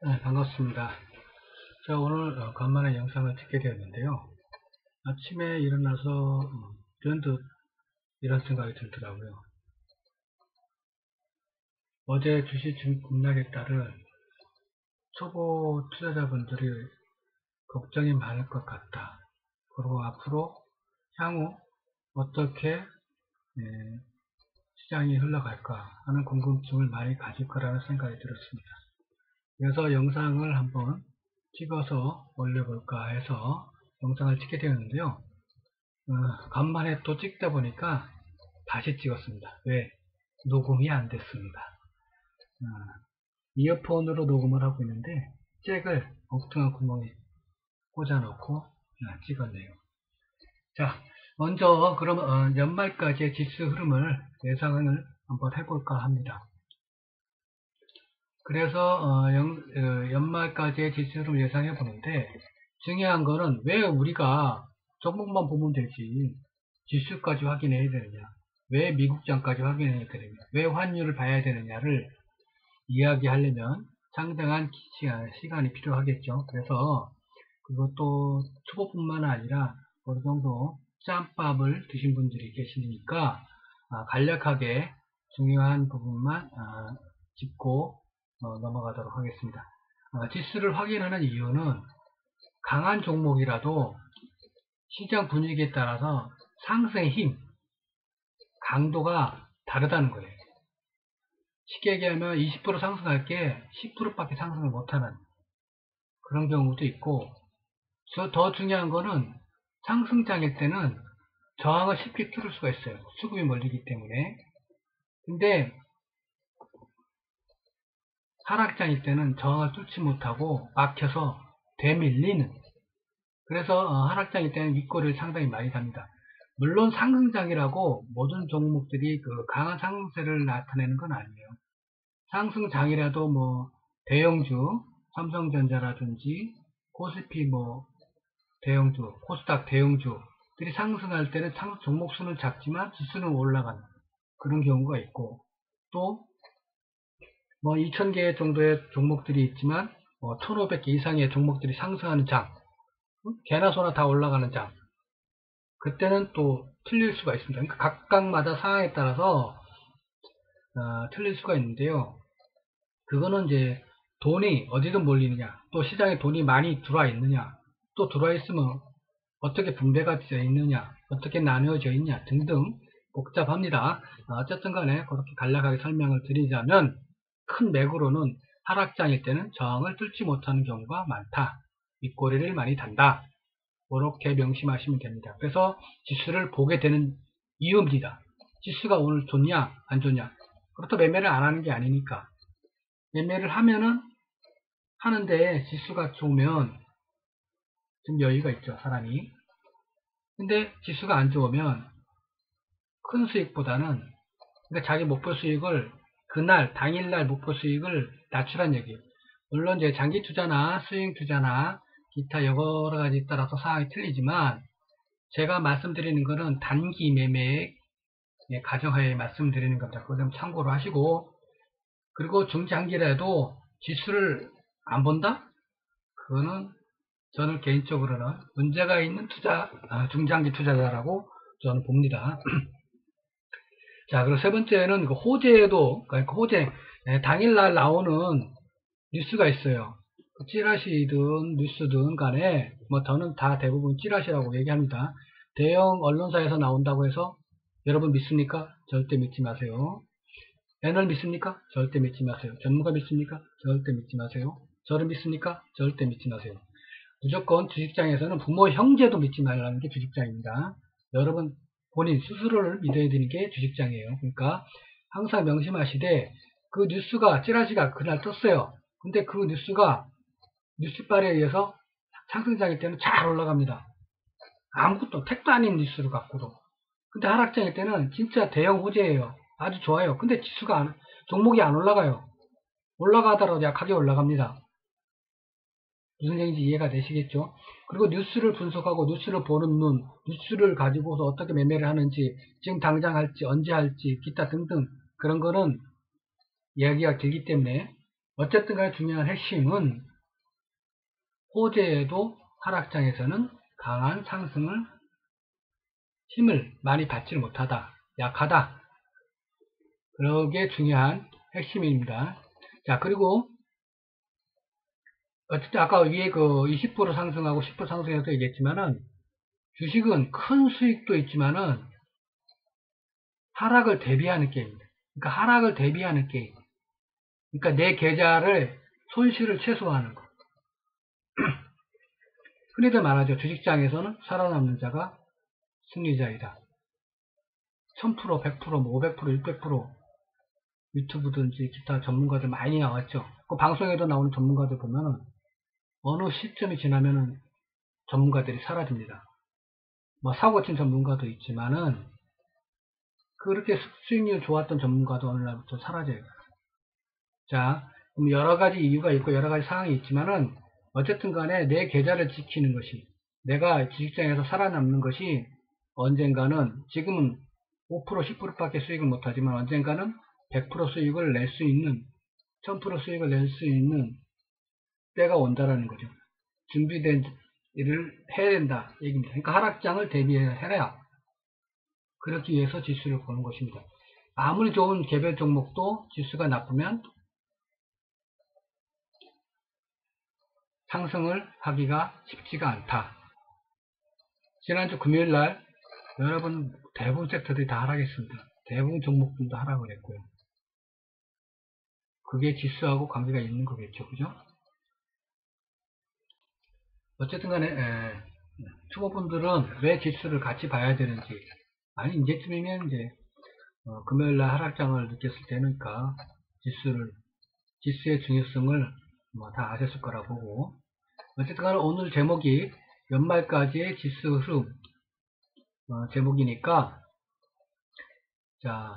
네, 반갑습니다. 제가 오늘 간만에 영상을 찍게 되었는데요. 아침에 일어나서 문득 이런 생각이 들더라고요. 어제 주식 급락에 따른 초보 투자자분들이 걱정이 많을 것 같다. 그리고 앞으로 향후 어떻게 시장이 흘러갈까 하는 궁금증을 많이 가질 거라는 생각이 들었습니다. 그래서 영상을 한번 찍어서 올려볼까 해서 영상을 찍게 되었는데요. 간만에 또 찍다 보니까 다시 찍었습니다. 왜? 녹음이 안 됐습니다. 이어폰으로 녹음을 하고 있는데 잭을 엉뚱한 구멍에 꽂아 놓고 찍었네요. 자, 먼저 그럼 연말까지의 지수 흐름을 예상을 한번 해볼까 합니다. 그래서 연말까지의 지수 흐름을 예상해 보는데 중요한 거는 왜 우리가 종목만 보면 되지 지수까지 확인해야 되느냐, 왜 미국장까지 확인해야 되느냐, 왜 환율을 봐야 되느냐를 이야기하려면 상당한 시간이 필요하겠죠. 그래서 그것도 초보뿐만 아니라 어느 정도 짬밥을 드신 분들이 계시니까 간략하게 중요한 부분만 짚고 넘어가도록 하겠습니다. 지수를 확인하는 이유는 강한 종목이라도 시장 분위기에 따라서 상승의 힘, 강도가 다르다는 거예요. 쉽게 얘기하면 20% 상승할 게 10%밖에 상승을 못하는 그런 경우도 있고, 더 중요한 거는 상승장일 때는 저항을 쉽게 뚫을 수가 있어요. 수급이 몰리기 때문에. 근데 하락장일 때는 저항을 뚫지 못하고 막혀서 되밀리는, 그래서 하락장일 때는 윗꼬리를 상당히 많이 갑니다. 물론 상승장이라고 모든 종목들이 그 강한 상승세를 나타내는 건 아니에요. 상승장이라도 뭐 대형주, 삼성전자라든지 코스피 대형주, 코스닥 대형주들이 상승할 때는 종목 수는 작지만 지수는 올라가는 그런 경우가 있고, 또 2000개 정도의 종목들이 있지만 1500개 이상의 종목들이 상승하는 장, 개나 소나 다 올라가는 장, 그때는 또 틀릴 수가 있습니다. 그러니까 각각마다 상황에 따라서 틀릴 수가 있는데요. 그거는 이제 돈이 어디든 몰리느냐, 또 시장에 돈이 많이 들어와 있느냐, 또 들어와 있으면 어떻게 분배가 되어 있느냐, 어떻게 나누어져 있냐 등등 복잡합니다. 어쨌든 간에 그렇게 간략하게 설명을 드리자면 큰 맥으로는 하락장일 때는 저항을 뚫지 못하는 경우가 많다. 윗꼬리를 많이 단다. 그렇게 명심하시면 됩니다. 그래서 지수를 보게 되는 이유입니다. 지수가 오늘 좋냐 안 좋냐, 그렇다고 매매를 안 하는 게 아니니까. 매매를 하는데 지수가 좋으면 좀 여유가 있죠, 사람이. 근데 지수가 안 좋으면 큰 수익보다는, 그러니까 자기 목표 수익을 그날 당일날 목표 수익을 낮추란 얘기예요. 물론 이제 장기 투자나 스윙 투자나 기타 여러 가지 따라서 상황이 틀리지만 제가 말씀드리는 거는 단기 매매의 가정하에 말씀드리는 겁니다. 그거 좀 참고로 하시고, 그리고 중장기라도 지수를 안 본다? 그거는 저는 개인적으로는 문제가 있는 중장기 투자자라고 저는 봅니다. 자, 그리고 세 번째는 그 호재도, 그러니까 호재, 당일날 나오는 뉴스가 있어요. 찌라시든 뉴스든 간에, 저는 다 대부분 찌라시라고 얘기합니다. 대형 언론사에서 나온다고 해서 여러분 믿습니까? 절대 믿지 마세요. 애널 믿습니까? 절대 믿지 마세요. 전문가 믿습니까? 절대 믿지 마세요. 저를 믿습니까? 절대 믿지 마세요. 무조건 주식장에서는 부모 형제도 믿지 말라는 게 주식장입니다. 여러분 본인 스스로를 믿어야 되는 게 주식장이에요. 그러니까 항상 명심하시되, 그 뉴스가 찌라시가 그날 떴어요. 근데 그 뉴스가 뉴스발에 의해서 상승장일 때는 잘 올라갑니다. 아무것도 택도 아닌 뉴스를 갖고도. 근데 하락장일 때는 진짜 대형 호재예요. 아주 좋아요. 근데 종목이 안 올라가요. 올라가더라도 약하게 올라갑니다. 무슨 얘기인지 이해가 되시겠죠? 그리고 뉴스를 분석하고 뉴스를 보는 눈, 뉴스를 가지고서 어떻게 매매를 하는지, 지금 당장 할지, 언제 할지, 기타 등등, 그런 거는 이야기가 길기 때문에 어쨌든 간에 중요한 핵심은 호재에도 하락장에서는 강한 상승을 힘을 많이 받지 못하다. 약하다. 그게 중요한 핵심입니다. 자, 그리고 어쨌든 아까 위에 그 20% 상승하고 10% 상승해서 얘기했지만은 주식은 큰 수익도 있지만은 하락을 대비하는 게임입니다. 그러니까 하락을 대비하는 게임. 그러니까 내 계좌를 손실을 최소화하는 거. 흔히들 말하죠. 주식장에서는 살아남는 자가 승리자이다. 1000%, 100%, 500%, 600% 유튜브든지 기타 전문가들 많이 나왔죠. 그 방송에도 나오는 전문가들 보면은 어느 시점이 지나면은 전문가들이 사라집니다. 뭐 사고친 전문가도 있지만은 그렇게 수익률 좋았던 전문가도 어느 날부터 사라져요. 자, 그럼 여러 가지 이유가 있고 여러 가지 상황이 있지만은 어쨌든 간에 내 계좌를 지키는 것이 내가 주식장에서 살아남는 것이 언젠가는 지금은 5% 10%밖에 수익을 못하지만 언젠가는 100% 수익을 낼 수 있는 1000% 수익을 낼 수 있는 때가 온다라는 거죠. 준비된 일을 해야 된다 얘기입니다. 그러니까 하락장을 대비해야 그렇기 위해서 지수를 보는 것입니다. 아무리 좋은 개별 종목도 지수가 나쁘면 상승을 하기가 쉽지가 않다. 지난주 금요일날 여러분 대부분 섹터들이 다 하락했습니다. 대부분 종목들도 하락을 했고요. 그게 지수하고 관계가 있는 거겠죠. 그죠? 어쨌든 간에 초보분들은 왜 지수를 같이 봐야 되는지 아니 이제쯤이면 이제 금요일날 하락장을 느꼈을 때니까 지수의 중요성을 뭐 다 아셨을 거라 보고 어쨌든 간에 오늘 제목이 연말까지의 지수 흐름 제목이니까 자,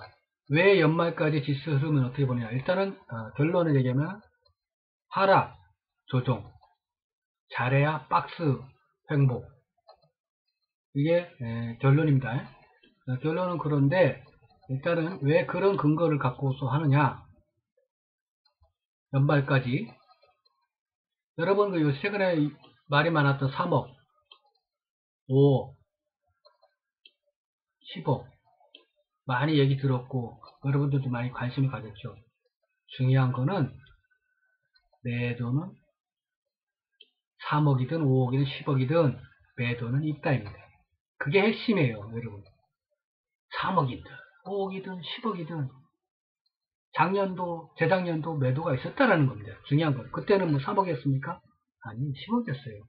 왜 연말까지 지수 흐름은 어떻게 보냐 일단은 결론을 얘기하면 하락, 조정, 잘해야 박스 횡보 이게 결론입니다. 결론은 그런데 일단은 왜 그런 근거를 갖고서 하느냐 연말까지 여러분 그 최근에 말이 많았던 3억 5억 10억 많이 얘기 들었고 여러분들도 많이 관심을 가졌죠. 중요한 거는 매도는 3억이든 5억이든 10억이든 매도는 있다입니다. 그게 핵심이에요. 여러분 3억이든 5억이든 10억이든 작년도 재작년도 매도가 있었다라는 겁니다. 중요한 건 그때는 뭐 3억이었습니까? 아니 10억이었어요.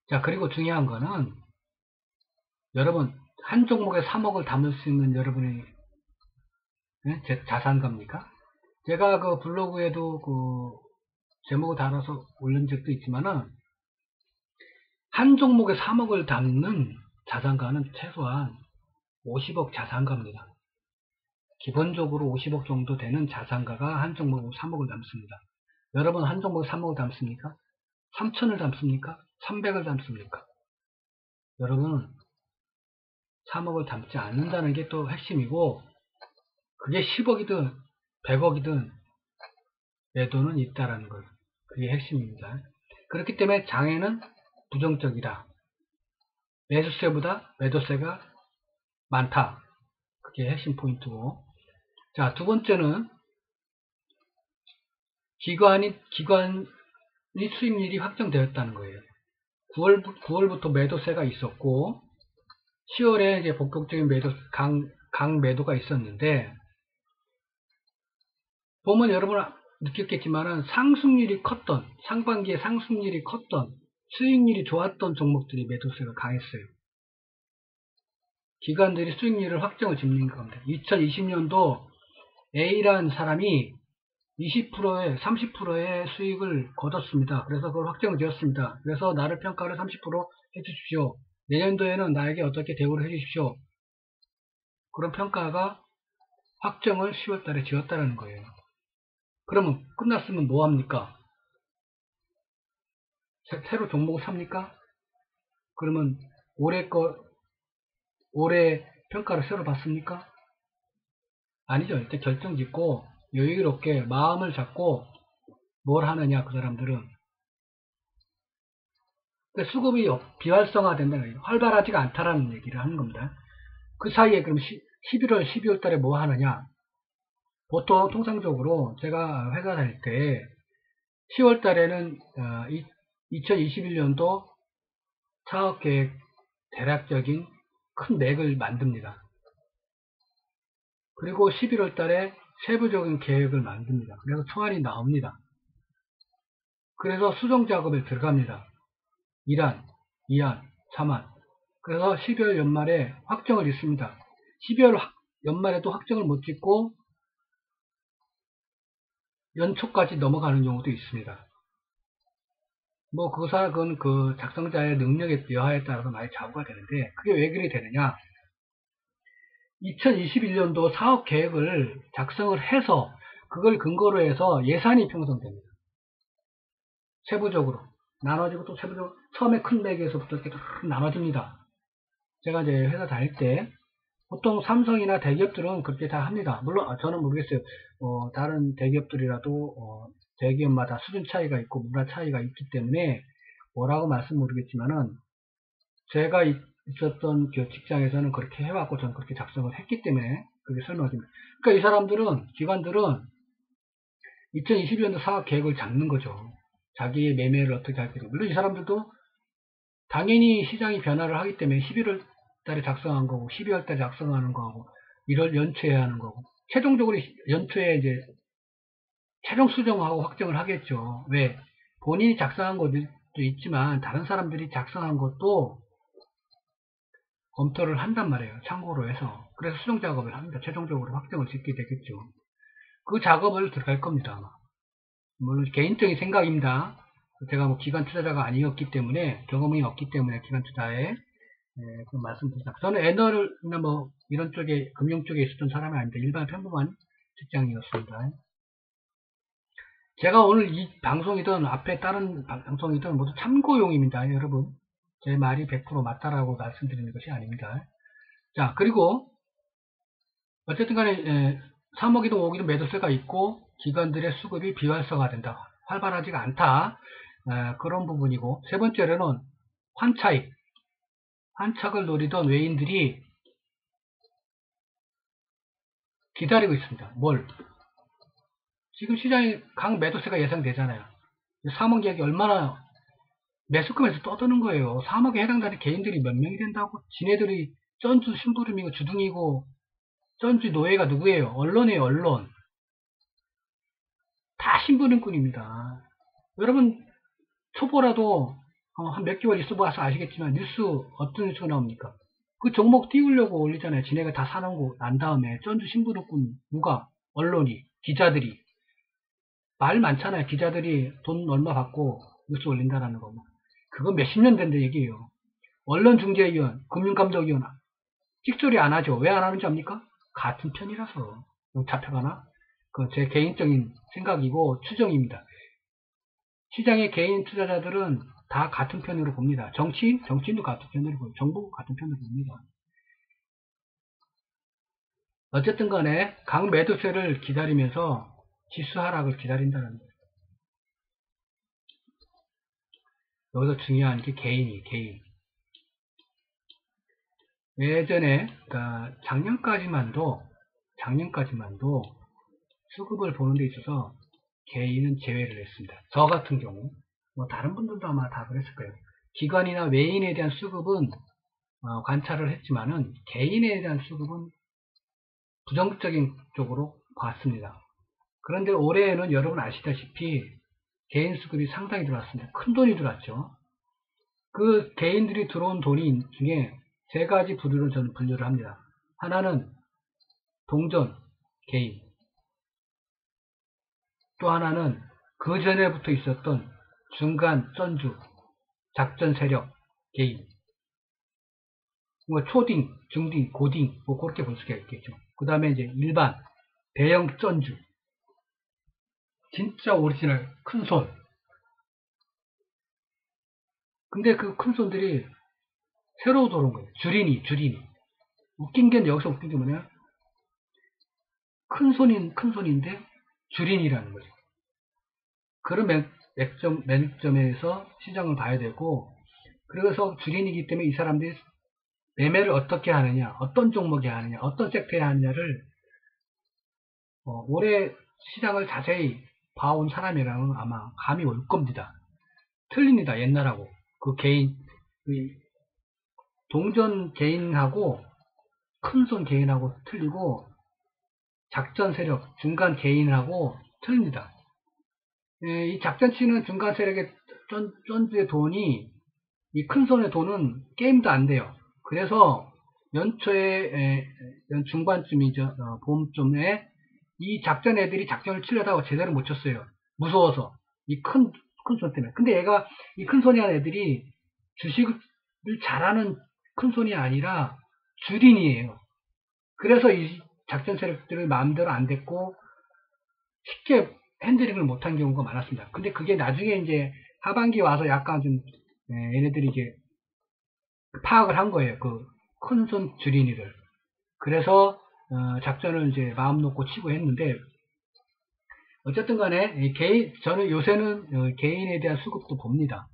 자 그리고 중요한 거는 여러분 한 종목에 3억을 담을 수 있는 여러분의 자산가입니까? 제가 그 블로그에도 그 제목을 달아서 올린 적도 있지만은 한 종목에 3억을 담는 자산가는 최소한 50억 자산가입니다. 기본적으로 50억 정도 되는 자산가가 한 종목에 3억을 담습니다. 여러분 한 종목에 3억을 담습니까? 3천을 담습니까? 300을 담습니까? 여러분은 3억을 담지 않는다는 게 또 핵심이고 그게 10억이든 100억이든 매도는 있다라는 거예요. 그게 핵심입니다. 그렇기 때문에 장에는 부정적이다. 매수세보다 매도세가 많다. 그게 핵심 포인트고 자, 두 번째는 기관이 수익률이 확정되었다는 거예요. 9월부터 매도세가 있었고 10월에 이제 본격적인 강 매도가 있었는데 보면 여러분 느꼈겠지만은 상반기에 상승률이 컸던 수익률이 좋았던 종목들이 매도세가 강했어요. 기관들이 수익률을 확정을 짓는 겁니다. 2020년도 A라는 사람이 20%에 30%의 수익을 거뒀습니다. 그래서 그걸 확정을 지었습니다. 그래서 나를 평가를 30% 해주십시오. 내년도에는 나에게 어떻게 대우를 해주십시오. 그런 평가가 확정을 10월 달에 지었다는 거예요. 그러면 끝났으면 뭐합니까? 새로 종목을 삽니까? 그러면 올해 평가를 새로 받습니까? 아니죠. 일단 결정 짓고 여유롭게 마음을 잡고 뭘 하느냐, 그 사람들은. 수급이 비활성화 된다는 거예요. 활발하지가 않다라는 얘기를 하는 겁니다. 그 사이에 그럼 11월, 12월 달에 뭐 하느냐? 보통 통상적으로 제가 회사 다닐 때 10월 달에는 2021년도 사업계획 대략적인 큰 맥을 만듭니다. 그리고 11월 달에 세부적인 계획을 만듭니다. 그래서 초안이 나옵니다. 그래서 수정 작업에 들어갑니다. 1안, 2안, 3안. 그래서 12월 연말에 확정을 짓습니다. 12월 연말에도 확정을 못 짓고 연초까지 넘어가는 경우도 있습니다. 뭐 그건 그 작성자의 능력에 여하에 따라서 많이 좌우가 되는데, 그게 왜 그리 되느냐? 2021년도 사업 계획을 작성을 해서 그걸 근거로 해서 예산이 편성됩니다. 세부적으로 나눠지고, 또 세부적으로 처음에 큰 맥에서부터 이렇게 나눠집니다. 제가 이제 회사 다닐 때 보통 삼성이나 대기업들은 그렇게 다 합니다. 물론 저는 모르겠어요. 다른 대기업들이라도 대기업마다 수준 차이가 있고 문화 차이가 있기 때문에 뭐라고 말씀 모르겠지만은, 제가 있었던 그 직장에서는 그렇게 해왔고 저는 그렇게 작성을 했기 때문에 그렇게 설명드립니다. 그러니까 이 사람들은, 기관들은 2021년도 사업 계획을 잡는 거죠. 자기의 매매를 어떻게 할 거고. 물론 이 사람들도 당연히 시장이 변화를 하기 때문에 11월 달에 작성한 거고 12월 달에 작성하는 거고 1월 연초에 하는 거고, 최종적으로 연초에 이제 최종 수정하고 확정을 하겠죠. 왜? 본인이 작성한 것도 있지만 다른 사람들이 작성한 것도 검토를 한단 말이에요. 참고로 해서. 그래서 수정 작업을 합니다. 최종적으로 확정을 짓게 되겠죠. 그 작업을 들어갈 겁니다. 물론 개인적인 생각입니다. 제가 뭐 기관 투자자가 아니었기 때문에, 경험이 없기 때문에 기관 투자에 그 말씀드립니다. 저는 애널이나 뭐 이런 쪽에, 금융 쪽에 있었던 사람이 아닌데 일반 평범한 직장이었습니다. 제가 오늘 이 방송이든 앞에 다른 방송이든 모두 참고용입니다. 여러분, 제 말이 100% 맞다라고 말씀드리는 것이 아닙니다. 자, 그리고 어쨌든 간에 3억이든 5억이든 매도세가 있고 기관들의 수급이 비활성화된다, 활발하지가 않다, 그런 부분이고, 세 번째로는 환착을 노리던 외인들이 기다리고 있습니다. 뭘? 지금 시장에 강 매도세가 예상되잖아요. 3억 계약이 얼마나 매수금에서 떠드는 거예요. 3억에 해당되는 개인들이 몇 명이 된다고? 지네들이 쩐주 심부름이고 주둥이고, 쩐주 노예가 누구예요? 언론이에요, 언론. 다 심부름꾼입니다. 여러분, 초보라도 한 몇 개월 있어봐서 아시겠지만 뉴스, 어떤 뉴스가 나옵니까? 그 종목 띄우려고 올리잖아요. 지네가 다 사놓고 난 다음에. 쩐주 심부름꾼 누가? 언론이, 기자들이. 말 많잖아요. 기자들이 돈 얼마 받고 뉴스 올린다라는 거. 그건 몇십 년 된 얘기예요. 언론중재위원, 금융감독위원 찍소리 안 하죠. 왜 안 하는지 압니까? 같은 편이라서. 잡혀가나? 그건 제 개인적인 생각이고 추정입니다. 시장의 개인 투자자들은 다 같은 편으로 봅니다. 정치인도 같은 편으로 보고, 정부 같은 편으로 봅니다. 어쨌든 간에 강매도세를 기다리면서 지수 하락을 기다린다는 거예요. 여기서 중요한 게 개인. 예전에, 그러니까 작년까지만도 수급을 보는 데 있어서 개인은 제외를 했습니다. 저 같은 경우, 뭐 다른 분들도 아마 다 그랬을 거예요. 기관이나 외인에 대한 수급은 관찰을 했지만은 개인에 대한 수급은 부정적인 쪽으로 봤습니다. 그런데 올해에는 여러분 아시다시피 개인 수급이 상당히 들어왔습니다. 큰 돈이 들어왔죠. 그 개인들이 들어온 돈이 중에 세 가지 부류로 저는 분류를 합니다. 하나는 동전, 개인. 또 하나는 그 전에부터 있었던 중간, 쩐주, 작전 세력, 개인. 뭐 초딩, 중딩, 고딩, 뭐 그렇게 볼 수가 있겠죠. 그 다음에 이제 일반, 대형 쩐주. 진짜 오리지널 큰 손. 근데 그 큰 손들이 새로 들어온 거예요. 주린이. 여기서 웃긴 게 뭐냐? 큰 손인데 주린이라는 거죠. 그런 매점에서 시장을 봐야 되고, 그래서 주린이기 때문에 이 사람들이 매매를 어떻게 하느냐, 어떤 종목에 하느냐, 어떤 섹터에 하느냐를 올해 시장을 자세히 봐온 사람이라면 아마 감이 올 겁니다. 틀립니다. 옛날하고. 그 개인, 동전 개인하고 큰손 개인하고 틀리고 작전 세력, 중간 개인하고 틀립니다. 이 작전치는 중간 세력의 쫀주의 돈이 이 큰손의 돈은 게임도 안 돼요. 그래서 연초에 중반쯤이죠. 봄쯤에 이 작전 애들이 작전을 치려다가 제대로 못 쳤어요. 무서워서. 이 큰 손 때문에. 근데 얘가 이 큰손이 한 애들이 주식을 잘하는 큰손이 아니라 주린이에요. 그래서 이 작전 세력들을 마음대로 안 됐고 쉽게 핸들링을 못한 경우가 많았습니다. 근데 그게 나중에 이제 하반기 와서 약간 좀 얘네들이 이제 파악을 한 거예요. 그 큰손 주린이를. 그래서 작전을 이제 마음 놓고 치고 했는데 어쨌든 간에 저는 요새는 개인에 대한 수급도 봅니다.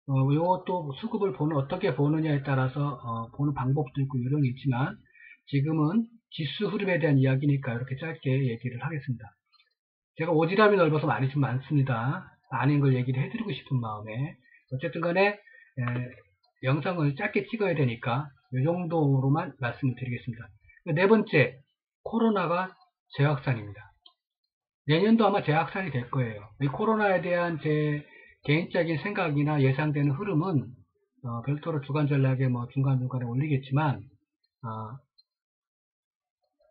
요것도 수급을 어떻게 보느냐에 따라서 보는 방법도 있고 요령이 있지만 지금은 지수 흐름에 대한 이야기니까 이렇게 짧게 얘기를 하겠습니다. 제가 오지랖이 넓어서 말이 좀 많습니다. 아닌 걸 얘기를 해드리고 싶은 마음에 어쨌든 간에 영상을 짧게 찍어야 되니까 이 정도로만 말씀을 드리겠습니다. 네 번째, 코로나가 재확산입니다. 내년도 아마 재확산이 될 거예요. 이 코로나에 대한 제 개인적인 생각이나 예상되는 흐름은 별도로 주간 전략에 중간중간에 올리겠지만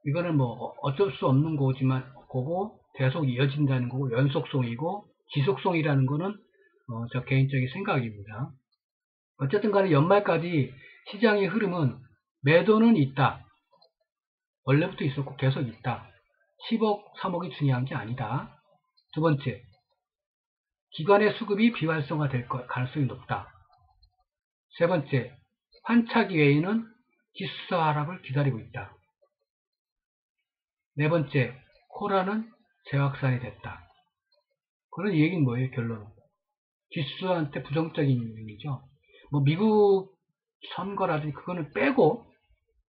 이거는 어쩔 수 없는 거고 계속 이어진다는 거고 연속성이고 지속성이라는 거는 저 개인적인 생각입니다. 어쨌든 간에 연말까지 시장의 흐름은 매도는 있다. 원래부터 있었고 계속 있다. 10억, 3억이 중요한 게 아니다. 두 번째, 기관의 수급이 비활성화될 가능성이 높다. 세 번째, 환차기 외에는 지수 하락을 기다리고 있다. 네 번째, 코로나는 재확산이 됐다. 그런 얘기는 뭐예요, 결론은? 지수한테 부정적인 의미죠. 미국 선거라든지 그거는 빼고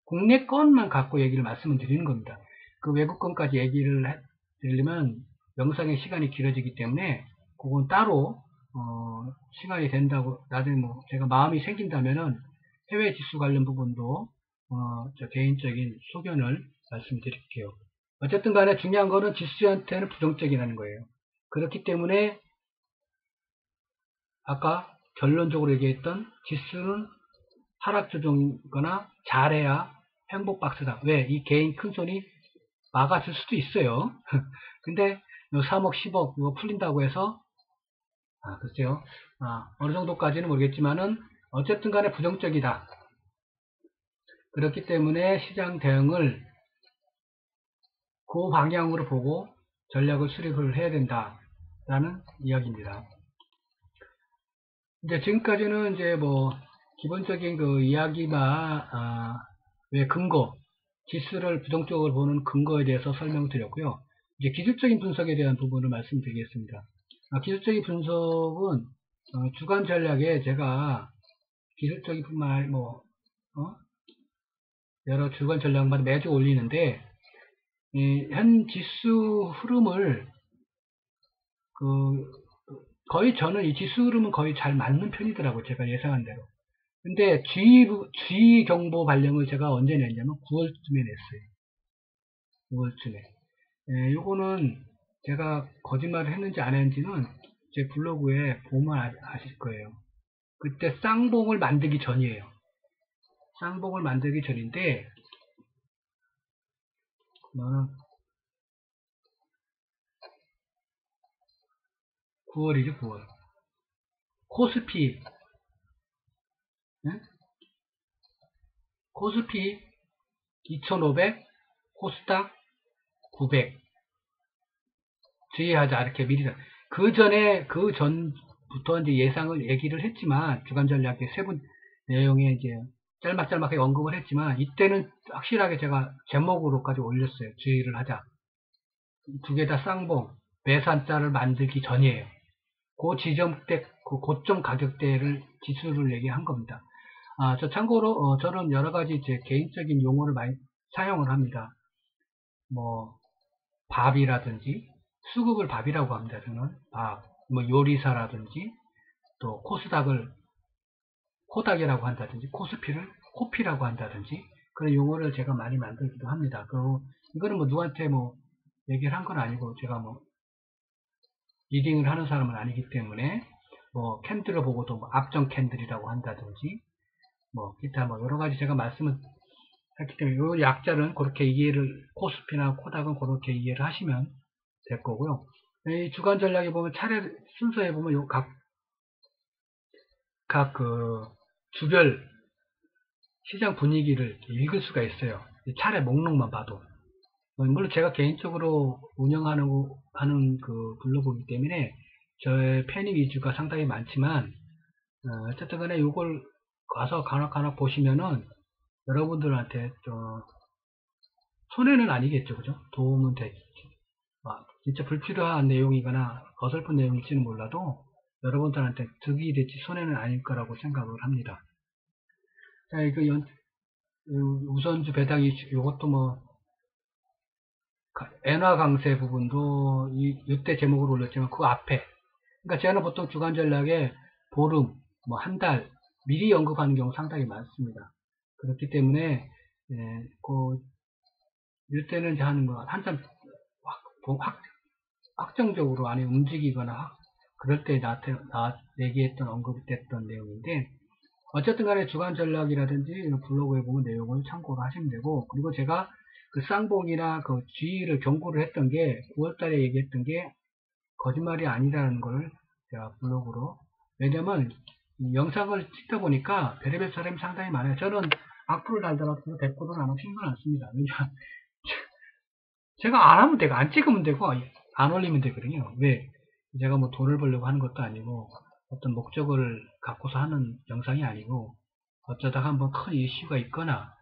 국내 건만 갖고 얘기를 말씀을 드리는 겁니다. 그 외국 건까지 얘기를 드리려면 영상의 시간이 길어지기 때문에 그건 따로 시간이 된다고 나중에 제가 마음이 생긴다면은 해외 지수 관련 부분도 저 개인적인 소견을 말씀드릴게요. 어쨌든 간에 중요한 거는 지수한테는 부정적이라는 거예요. 그렇기 때문에 아까 결론적으로 얘기했던 지수는 하락 조정이거나 잘해야 행복 박스다. 왜? 이 개인 큰손이 막아줄 수도 있어요. 근데 3억, 10억 이거 풀린다고 해서 글쎄요. 어느 정도까지는 모르겠지만은 어쨌든 간에 부정적이다. 그렇기 때문에 시장 대응을 그 방향으로 보고 전략을 수립을 해야 된다라는 이야기입니다. 이제 지금까지는 이제 기본적인 그 이야기만 왜 근거, 지수를 부정적으로 보는 근거에 대해서 설명을 드렸고요. 이제 기술적인 분석에 대한 부분을 말씀드리겠습니다. 기술적인 분석은 주간 전략에 제가 기술적인 뿐만 아니라 여러 주간 전략마다 매주 올리는데 현 지수 흐름을 거의 저는 이 지수 흐름은 거의 잘 맞는 편이더라고요. 제가 예상한 대로. 근데 주의 경보 발령을 제가 언제 냈냐면 9월쯤에 냈어요. 9월쯤에. 요거는 제가 거짓말을 했는지 안 했는지는 제 블로그에 보면 아실 거예요. 그때 쌍봉을 만들기 전이에요. 쌍봉을 만들기 전인데, 9월이죠, 9월. 코스피, 응? 코스피 2500, 코스닥 900. 주의하자, 이렇게 미리. 그 전부터 이제 예상을 얘기를 했지만, 주간 전략의 세분 내용에 이제 짤막짤막하게 언급을 했지만, 이때는 확실하게 제가 제목으로까지 올렸어요. 주의를 하자. 두 개 다 쌍봉, 매산자를 만들기 전이에요. 그 지점대, 그 고점 가격대를 지수를 얘기한 겁니다. 저 참고로 저는 여러 가지 제 개인적인 용어를 많이 사용을 합니다. 뭐 밥이라든지 수급을 밥이라고 합니다. 저는 밥, 뭐 요리사라든지 또 코스닥을 코닥이라고 한다든지 코스피를 코피라고 한다든지 그런 용어를 제가 많이 만들기도 합니다. 이거는 뭐 누구한테 뭐 얘기를 한 건 아니고 제가 뭐 리딩을 하는 사람은 아니기 때문에 뭐 캔들을 보고도 뭐 앞전 캔들이라고 한다든지 뭐 기타 뭐 여러 가지 제가 말씀을 했기 때문에 이 약자는 그렇게 이해를 코스피나 코닥은 그렇게 이해를 하시면 될 거고요. 이 주간 전략에 보면 차례 순서에 보면 요 각 주별 시장 분위기를 읽을 수가 있어요. 차례 목록만 봐도. 물론 제가 개인적으로 운영하는 그 블로그이기 때문에 저의 패닉 위주가 상당히 많지만 어쨌든 간에 이걸 가서 간혹 보시면은 여러분들한테 손해는 아니겠죠, 그죠? 도움은 되겠죠. 진짜 불필요한 내용이거나 어설픈 내용일지는 몰라도 여러분들한테 득이 될지 손해는 아닐 거라고 생각을 합니다. 자, 이거 우선주 배당 이것도 뭐 엔화 강세 부분도 이때 제목으로 올렸지만 그 앞에 그러니까 제가 보통 주간 전략에 보름, 뭐 한 달 미리 언급하는 경우 상당히 많습니다. 그렇기 때문에 이때는 한참 확정적으로 안에 움직이거나 그럴 때 얘기했던 언급이 됐던 내용인데 어쨌든 간에 주간 전략이라든지 블로그에 보면 내용을 참고로 하시면 되고 그리고 제가 그 쌍봉이나 그 G를 경고를 했던 게 9월달에 얘기했던 게 거짓말이 아니라는 걸 제가 블로그로 왜냐면 영상을 찍다 보니까 별의별 사람이 상당히 많아요. 저는 악플을 달더라도 대꾸를 안 하고 신경 안 씁니다. 왜냐 제가 안 하면 되고 안 찍으면 되고 안 올리면 되거든요. 왜? 제가 뭐 돈을 벌려고 하는 것도 아니고 어떤 목적을 갖고서 하는 영상이 아니고 어쩌다가 한번 큰 이슈가 있거나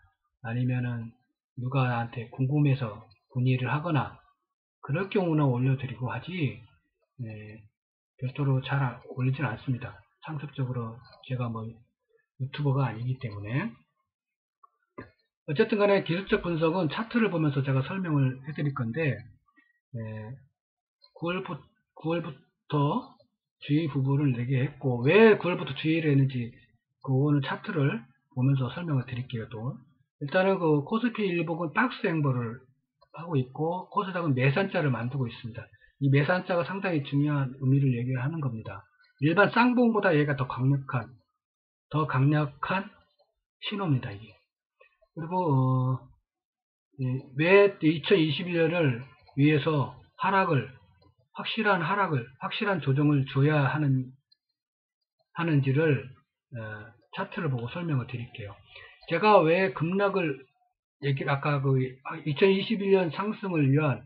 아니면은 누가 나한테 궁금해서 문의를 하거나 그럴 경우는 올려드리고 하지 별도로 잘 올리진 않습니다. 상습적으로 제가 뭐 유튜버가 아니기 때문에 어쨌든 간에 기술적 분석은 차트를 보면서 제가 설명을 해드릴 건데 9월부터 주의 부분을 얘기했고 왜 9월부터 주의를 했는지 그거는 차트를 보면서 설명을 드릴게요. 또 일단은 그 코스피 일봉은 박스 행보를 하고 있고 코스닥은 매산자를 만들고 있습니다. 이 매산자가 상당히 중요한 의미를 얘기하는 겁니다. 일반 쌍봉보다 얘가 더 강력한 신호입니다. 이게. 그리고 왜 2021년을 위해서 확실한 조정을 줘야 하는지를 차트를 보고 설명을 드릴게요. 제가 왜 급락을 아까 2021년 상승을 위한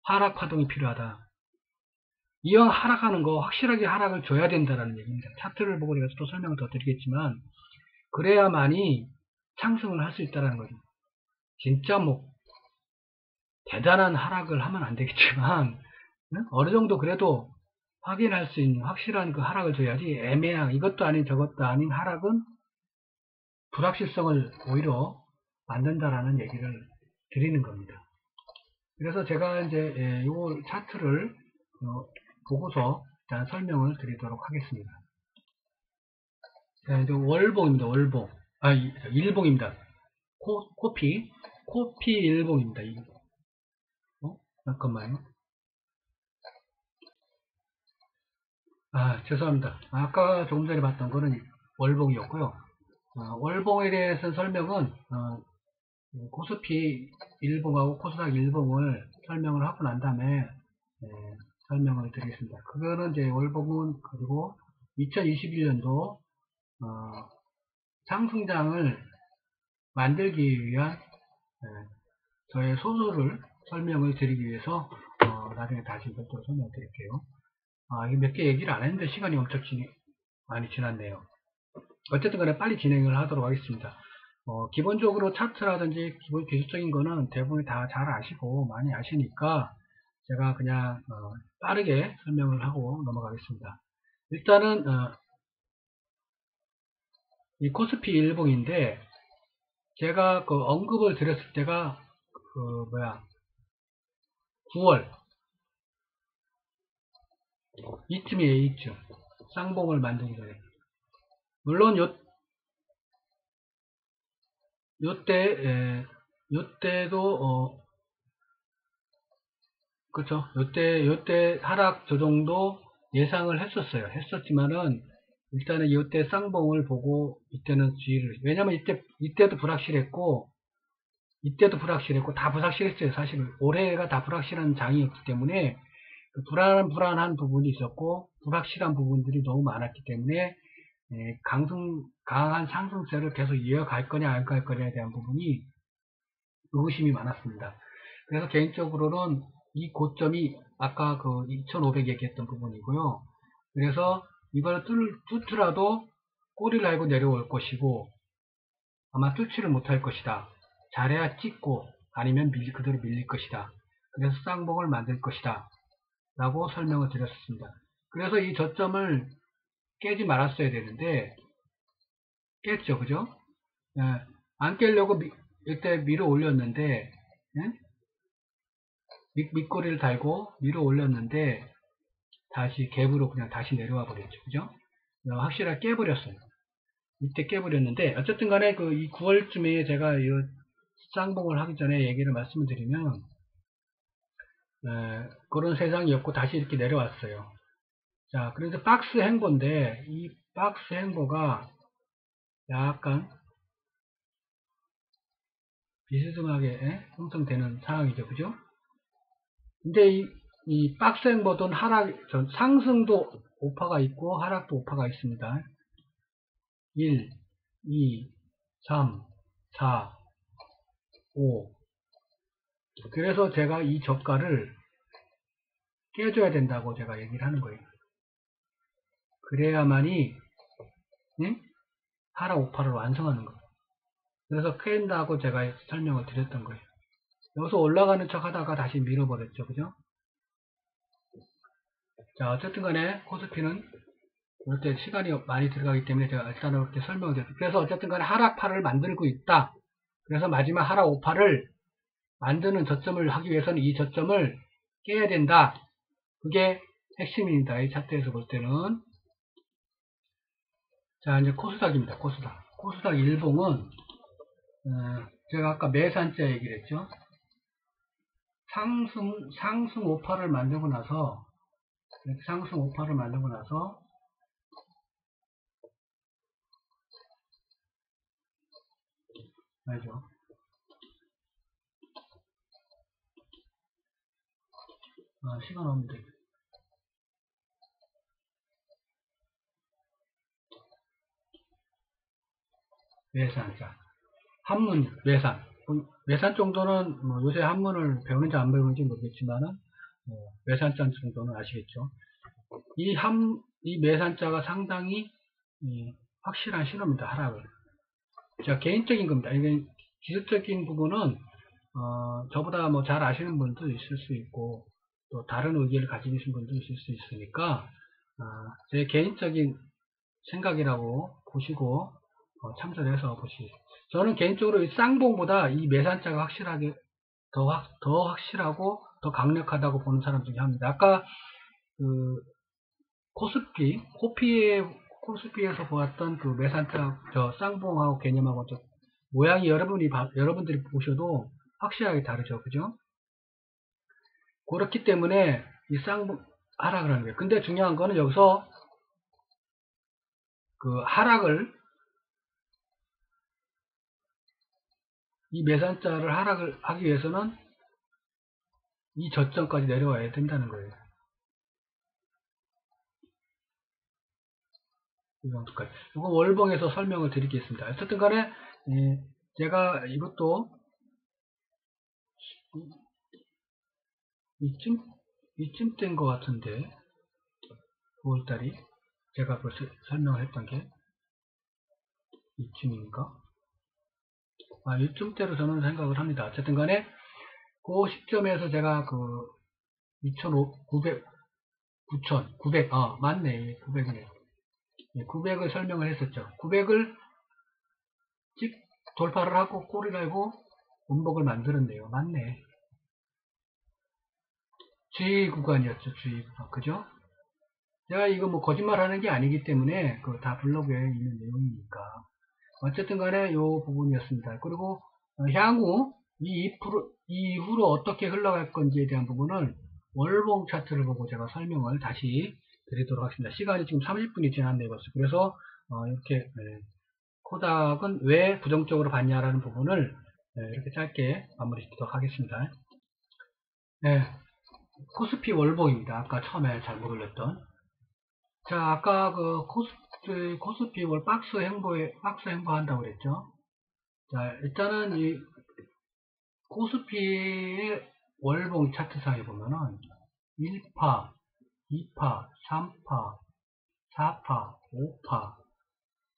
하락 파동이 필요하다. 이왕 하락하는 거 확실하게 하락을 줘야 된다는 얘기입니다. 차트를 보고 제가 또 설명을 더 드리겠지만 그래야만이 상승을 할 수 있다는 거죠. 진짜 뭐 대단한 하락을 하면 안 되겠지만 어느 정도 그래도 확인할 수 있는 확실한 그 하락을 줘야지 애매한 이것도 아닌 저것도 아닌 하락은 불확실성을 오히려 만든다라는 얘기를 드리는 겁니다. 그래서 제가 이제 이 차트를 보고서 일단 설명을 드리도록 하겠습니다. 자, 이제 월봉입니다. 일봉입니다. 코피 일봉입니다. 잠깐만요. 죄송합니다. 아까 조금 전에 봤던 거는 월봉이었고요. 월봉에 대해서 설명은 코스피 일봉하고 코스닥 일봉을 설명을 하고 난 다음에 설명을 드리겠습니다. 그거는 이제 월봉은 그리고 2021년도 상승장을 만들기 위한 저의 소설을 설명을 드리기 위해서 나중에 다시 별도로 설명을 드릴게요. 이게 몇 개 얘기를 안 했는데 시간이 엄청 많이 지났네요. 어쨌든 간에 빨리 진행을 하도록 하겠습니다. 기본적으로 차트라든지 기본 기술적인 거는 대부분 다 잘 아시고 많이 아시니까 제가 그냥 빠르게 설명을 하고 넘어가겠습니다. 일단은 이 코스피 일봉인데 제가 그 언급을 드렸을 때가 그 9월 이쯤이에요. 이쯤 쌍봉을 만들기 전에. 물론 요때도 그쵸. 요때 하락 조정도 예상을 했었지만은 일단은 요때 쌍봉을 보고 이때는 주의를. 왜냐면 이때도 불확실했고 다 불확실했어요. 사실은 올해가 다 불확실한 장이었기 때문에 그 불안한 부분이 있었고 불확실한 부분들이 너무 많았기 때문에 강한 상승세를 계속 이어갈 거냐 안 갈 거냐에 대한 부분이 의구심이 많았습니다. 그래서 개인적으로는 이 고점이 아까 그 2500 얘기했던 부분이고요. 그래서 이걸 뚫더라도 꼬리를 알고 내려올 것이고 아마 뚫지를 못할 것이다. 잘해야 찍고 아니면 그대로 밀릴 것이다. 그래서 쌍봉을 만들 것이다. 라고 설명을 드렸습니다. 그래서 이 저점을 깨지 말았어야 되는데 깼죠. 그죠? 예, 안 깨려고 이때 밀어 올렸는데 예? 밑꼬리를 달고 밀어 올렸는데 다시 갭으로 그냥 다시 내려와 버렸죠. 그죠? 확실하게 깨버렸어요. 이때 깨버렸는데 어쨌든 간에 그 이 9월쯤에 제가 이 쌍봉을 하기 전에 얘기를 말씀을 드리면 그런 세상이었고 다시 이렇게 내려왔어요. 자, 그런데 박스 행보인데 이 박스 행보가 약간 비스듬하게 형성되는 상황이죠. 그죠? 근데 이 박스 행보든 상승도 오파가 있고 하락도 오파가 있습니다. 1, 2, 3, 4, 5. 그래서 제가 이 저가를 깨줘야 된다고 제가 얘기를 하는 거예요. 그래야만이 하락 오파를 완성하는 거예요. 그래서 깬다고 제가 설명을 드렸던 거예요. 여기서 올라가는 척 하다가 다시 밀어버렸죠. 그죠? 자, 어쨌든 간에 코스피는 이렇게 시간이 많이 들어가기 때문에 제가 일단 이렇게 설명을 드렸어요. 그래서 어쨌든 간에 하락파를 만들고 있다. 그래서 마지막 하락 오파를 만드는 저점을 하기 위해서는 이 저점을 깨야 된다. 그게 핵심입니다. 이 차트에서 볼 때는. 자, 이제 코스닥입니다. 코스닥 일봉은 제가 아까 매산자 얘기를 했죠. 상승 오파를 만들고 나서 알죠? 시간 없는데. 매산자. 한문, 매산 정도는 요새 한문을 배우는지 안 배우는지 모르겠지만은 매산자 정도는 아시겠죠. 이 매산자가 상당히 확실한 신호입니다. 하락을. 자, 개인적인 겁니다. 이게 기술적인 부분은 저보다 뭐 잘 아시는 분도 있을 수 있고 또 다른 의견을 가지고 계신 분도 있을 수 있으니까 제 개인적인 생각이라고 보시고 참조해서 보시죠. 저는 개인적으로 이 쌍봉보다 이 매산자가 확실하게 더 확실하고 더 강력하다고 보는 사람 중에 합니다. 아까 그 코스피에서 보았던 그 매산자 저 쌍봉하고 개념하고 모양이 여러분들이 보셔도 확실하게 다르죠. 그죠? 그렇기 때문에 이 쌍봉 하락을 하는 거예요. 근데 중요한 거는 여기서 그 이 매산자를 하락을 하기 위해서는 이 저점까지 내려와야 된다는 거예요. 이 정도까지. 이거 월봉에서 설명을 드리겠습니다. 어쨌든 간에 제가 이것도 이쯤 된 것 같은데 9월달이 제가 벌써 설명을 했던 게 이쯤인가? 이쯤대로 저는 생각을 합니다. 어쨌든 간에 그 시점에서 제가 2,900, 9,000, 900, 맞네. 900이네. 900을 설명을 했었죠. 900을 돌파를 하고 꼬리를 알고 음복을 만들었네요. 맞네. 주의 구간이었죠. 주의 구간. 그죠? 제가 이거 뭐 거짓말 하는 게 아니기 때문에 그 다 블로그에 있는 내용이니까. 어쨌든 간에 요 부분이었습니다. 그리고 향후 이후로 어떻게 흘러갈 건지에 대한 부분을 월봉 차트를 보고 제가 설명을 다시 드리도록 하겠습니다. 시간이 지금 30분이 지났네요. 벌써. 그래서 이렇게 코닥은 왜 부정적으로 봤냐라는 부분을 이렇게 짧게 마무리 짓도록 하겠습니다. 네, 코스피 월봉입니다. 아까 처음에 잘못 올렸던. 자, 아까 그 코스피 월 박스 행보한다고 그랬죠. 자, 일단은 이 코스피의 월봉 차트상에 보면은 1파, 2파, 3파, 4파, 5파,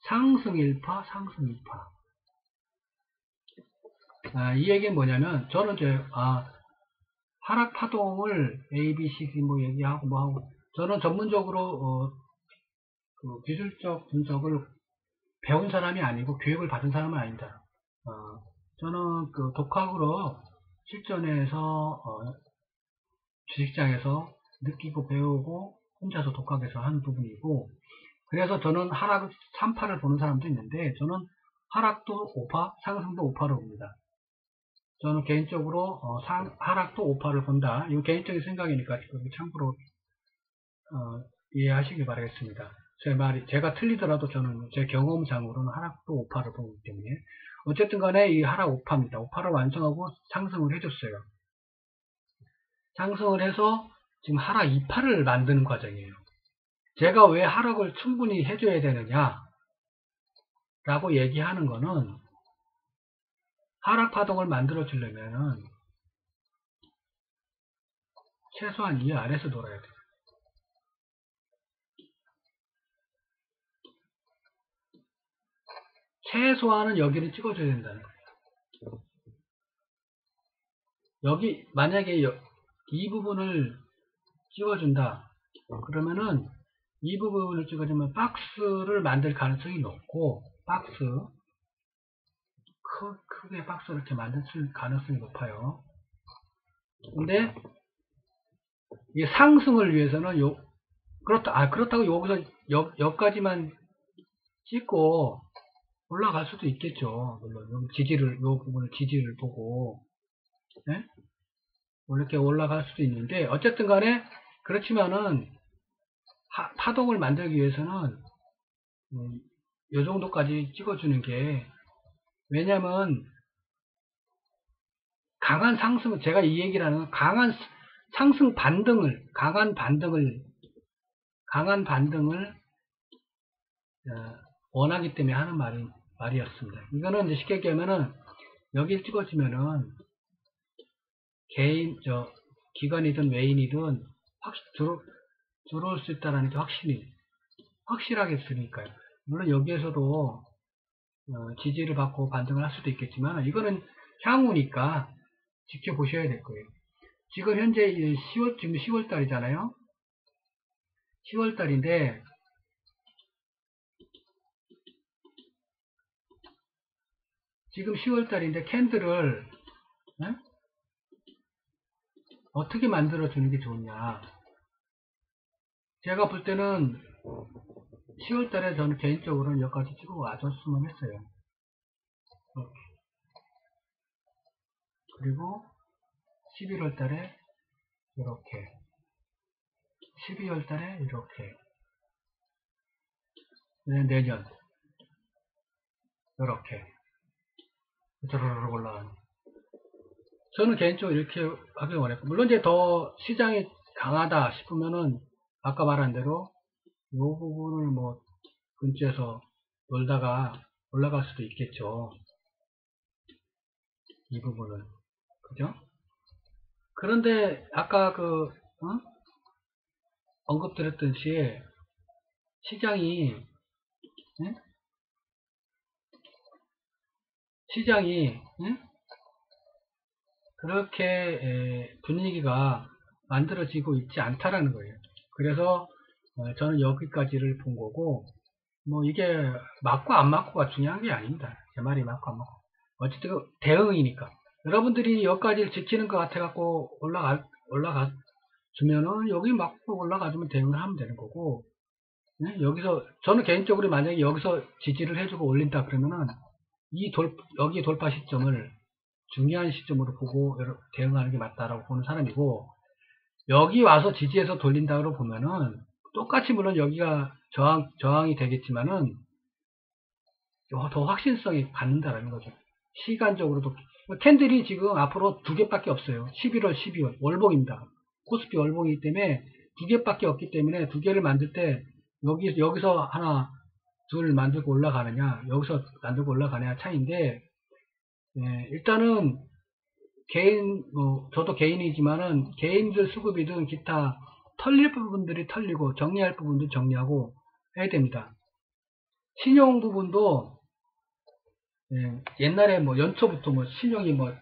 상승 1파, 상승 2파. 이 얘기는 뭐냐면, 저는 하락 파동을 A, B, C, D 뭐 얘기하고 뭐 하고, 저는 전문적으로, 그 기술적 분석을 배운 사람이 아니고 교육을 받은 사람은 아닙니다. 저는 그 독학으로 실전에서, 주식장에서 느끼고 배우고 혼자서 독학해서 하는 부분이고, 그래서 저는 하락 3파를 보는 사람도 있는데, 저는 하락도 5파, 상승도 5파로 봅니다. 저는 개인적으로 하락도 5파를 본다. 이거 개인적인 생각이니까 참고로 이해하시기 바라겠습니다. 제가 틀리더라도 저는 제 경험상으로는 하락도 5파를 보기 때문에 어쨌든 간에 이 하락 5파입니다. 5파를 완성하고 상승을 해줬어요. 상승을 해서 지금 하락 2파를 만드는 과정이에요. 제가 왜 하락을 충분히 해줘야 되느냐 라고 얘기하는 거는 하락 파동을 만들어 주려면은 최소한 이 안에서 놀아야 돼요. 최소한은 여기를 찍어줘야 된다는 거예요. 여기 만약에 이 부분을 찍어준다 그러면은 이 부분을 찍어주면 박스를 만들 가능성이 높고 박스 크게 박스를 이렇게 만들 가능성이 높아요. 근데 이 상승을 위해서는 그렇다고 여기서 여기까지만 찍고 올라갈 수도 있겠죠. 물론 요 부분을 지지를 보고 네? 이렇게 올라갈 수도 있는데 어쨌든 간에 그렇지만은 파동을 만들기 위해서는 요 정도까지 찍어주는 게 왜냐면 강한 상승 제가 이 얘기를 하는 강한 상승 반등을 강한 반등을 원하기 때문에 하는 말이었습니다. 이거는 이제 쉽게 얘기하면은 여기를 찍어주면은 기관이든 외인이든 들어올 수 있다는 게 확실하게 있으니까요. 물론 여기에서도 지지를 받고 반등을 할 수도 있겠지만 이거는 향후니까 지켜보셔야 될 거예요. 지금 현재 지금 10월 달이잖아요. 10월 달인데 지금 10월 달인데 캔들을 어떻게 만들어 주는 게 좋냐. 제가 볼 때는 10월 달에 저는 개인적으로는 여기까지 찍어 와줬으면 했어요. 이렇게. 그리고 11월 달에 이렇게 12월 달에 이렇게 내년 이렇게 드르르 올라가는 저는 개인적으로 이렇게 하길 원했고 물론 이제 더 시장이 강하다 싶으면은 아까 말한 대로 이 부분을 뭐 근처에서 놀다가 올라갈 수도 있겠죠. 이 부분을 그죠? 그런데 아까 언급드렸듯이 시장이 그렇게 분위기가 만들어지고 있지 않다라는 거예요. 그래서 저는 여기까지를 본 거고, 뭐 이게 맞고 안 맞고가 중요한 게 아닙니다. 제 말이 맞고 안 맞고. 어쨌든 대응이니까. 여러분들이 여기까지를 지키는 것 같아갖고 올라가 주면은 여기 맞고 올라가주면 대응을 하면 되는 거고, 네? 여기서 저는 개인적으로 만약에 여기서 지지를 해주고 올린다 그러면은 여기 돌파 시점을 중요한 시점으로 보고 대응하는 게 맞다라고 보는 사람이고, 여기 와서 지지해서 돌린다고 보면은 똑같이 물론 여기가 저항이 되겠지만은 더 확신성이 갖는다라는 거죠. 시간적으로도 캔들이 지금 앞으로 2개밖에 없어요. 11월, 12월 월봉입니다. 코스피 월봉이기 때문에 2개밖에 없기 때문에 2개를 만들 때 여기서 하나, 둘 만들고 올라가느냐, 여기서 만들고 올라가느냐 차이인데, 일단은 저도 개인이지만은 개인들 수급이든 기타 털릴 부분들이 털리고 정리할 부분도 정리하고 해야 됩니다. 신용 부분도 옛날에 뭐 연초부터 뭐 신용이 뭐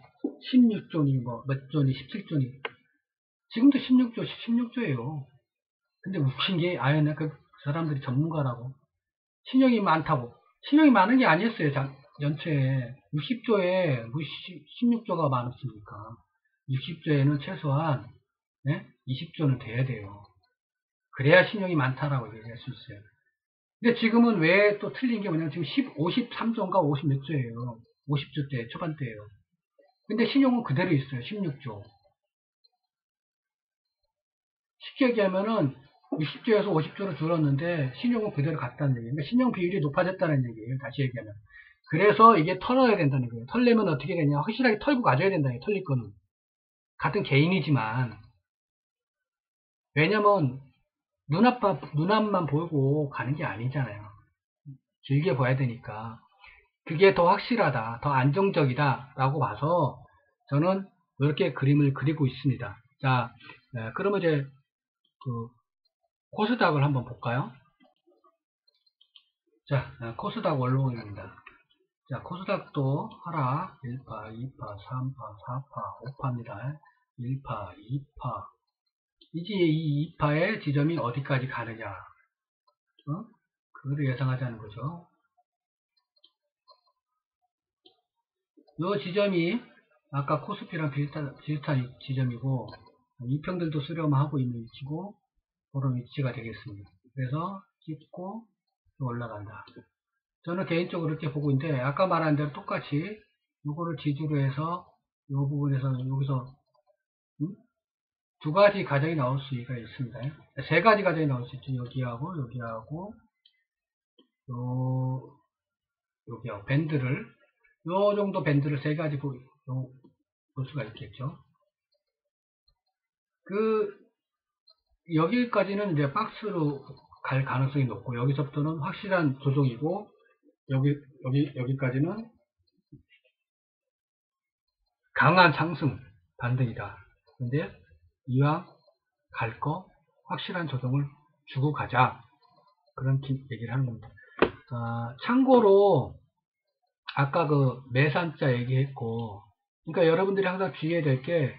16조니 뭐 몇 조니 17조니 지금도 16조예요. 근데 웃긴 게 그 사람들이 전문가라고 신용이 많다고. 신용이 많은 게 아니었어요. 연초에 60조에 16조가 많았으니까 60조에는 최소한 20조는 돼야 돼요. 그래야 신용이 많다라고 얘기할 수 있어요. 근데 지금은 왜 또 틀린 게 뭐냐면 지금 53조인가 50 몇 조예요. 50조 때 초반대예요. 근데 신용은 그대로 있어요. 16조. 쉽게 얘기하면은 60조에서 50조로 줄었는데 신용은 그대로 갔다는 얘기예요. 그러니까 신용 비율이 높아졌다는 얘기예요. 다시 얘기하면. 그래서 이게 털어야 된다는 거예요. 털려면 어떻게 되냐. 확실하게 털고 가져야 된다. 털릴 거는. 같은 개인이지만. 왜냐면 눈앞만 보고 가는 게 아니잖아요. 길게 봐야 되니까. 그게 더 확실하다. 더 안정적이다. 라고 봐서 저는 이렇게 그림을 그리고 있습니다. 자, 그러면 이제 코스닥을 한번 볼까요? 자, 코스닥 원롱입니다. 자, 코스닥도 하락 1파, 2파, 3파, 4파, 5파입니다. 1파, 2파. 이제 이 2파의 지점이 어디까지 가느냐. 그거를 예상하자는 거죠. 이 지점이 아까 코스피랑 비슷한 지점이고, 이평들도 수렴하고 있는 위치고, 그런 위치가 되겠습니다. 그래서 찍고 올라간다. 저는 개인적으로 이렇게 보고 있는데, 아까 말한 대로 똑같이 이거를 지지로 해서 이 부분에서 여기서 2가지 과정이 나올 수가 있습니다. 3가지 과정이 나올 수 있죠. 여기하고 여기하고 밴드를 요 정도 밴드를 3가지 볼 수가 있겠죠. 여기까지는 이제 박스로 갈 가능성이 높고, 여기서부터는 확실한 조정이고, 여기까지는 강한 상승 반등이다. 근데 이왕 갈 거 확실한 조정을 주고 가자. 그런 얘기를 하는 겁니다. 참고로 아까 그 매산자 얘기했고, 그러니까 여러분들이 항상 주의해야 될 게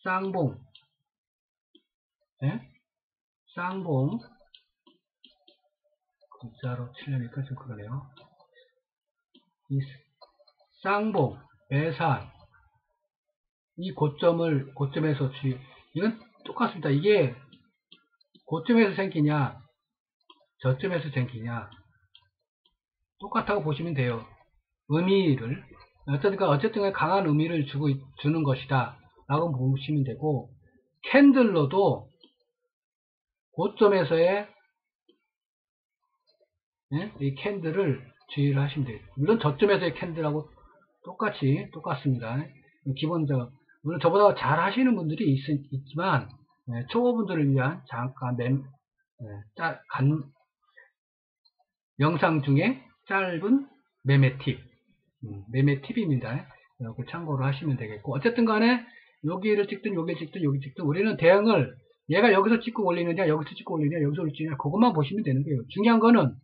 쌍봉, 쌍봉 글자로 치려니까 좀 그러네요. 이 쌍봉, 매산, 이 고점에서 이건 똑같습니다. 이게 고점에서 생기냐, 저점에서 생기냐, 똑같다고 보시면 돼요. 의미를. 어쨌든 강한 의미를 주는 것이다. 라고 보시면 되고, 캔들로도 고점에서의 이 캔들을 주의를 하시면 돼요. 물론 저점에서의 캔들하고 똑같습니다. 기본적으로 물론 저보다 잘 하시는 분들이 있지만 초보분들을 위한 잠깐 영상 중에 짧은 매매 팁입니다. 참고로 하시면 되겠고, 어쨌든 간에 여기를 찍든 여기 찍든 우리는 대응을 얘가 여기서 찍고 올리느냐 여기서 찍고 올리느냐 여기서 올리느냐 그것만 보시면 되는 거예요. 중요한 거는